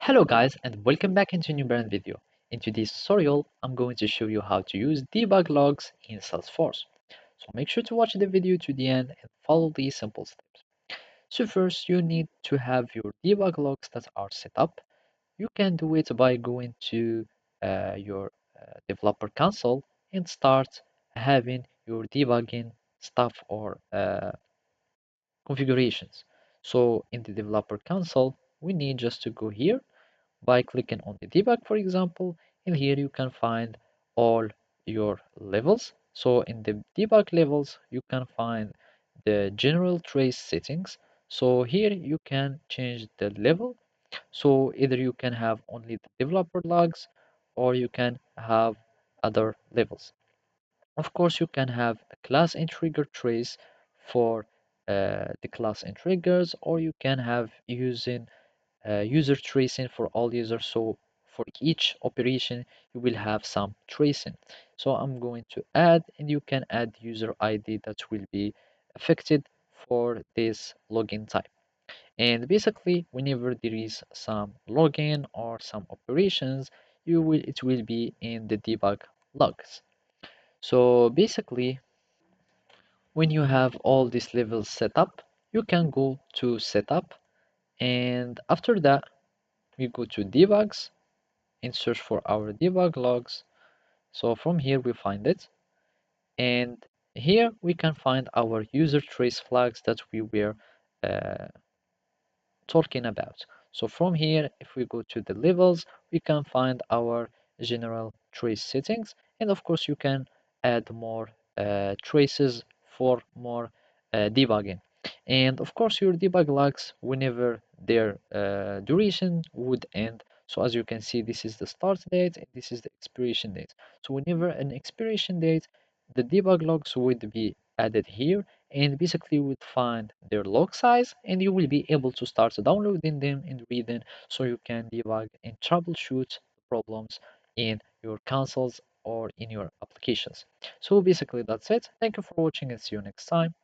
Hello guys and welcome back into a new brand video. In today's tutorial, I'm going to show you how to use debug logs in Salesforce. So make sure to watch the video to the end and follow these simple steps. So first, you need to have your debug logs that are set up. You can do it by going to your developer console and start having your debugging stuff or configurations. So in the developer console, we need just to go here by clicking on the debug, for example, and here you can find all your levels. So in the debug levels, you can find the general trace settings. So here you can change the level. So either you can have only the developer logs or you can have other levels. Of course, you can have a class and trigger trace for the class and triggers, or you can have using user tracing for all users. So for each operation, you will have some tracing. So I'm going to add, and you can add user ID that will be affected for this login type. And basically, whenever there is some login or some operations, it will be in the debug logs. So basically, when you have all these levels set up, you can go to setup, and after that, we go to debugs and search for our debug logs. So from here we find it, and here we can find our user trace flags that we were uh, talking about. So from here, if we go to the levels, we can find our general trace settings, and of course you can add more traces for more debugging. And of course your debug logs whenever their duration would end. So as you can see, this is the start date and this is the expiration date. So whenever an expiration date, the debug logs would be added here, and basically you would find their log size, and you will be able to start downloading them and reading so you can debug and troubleshoot problems in your consoles or in your applications. So basically that's it. Thank you for watching and see you next time.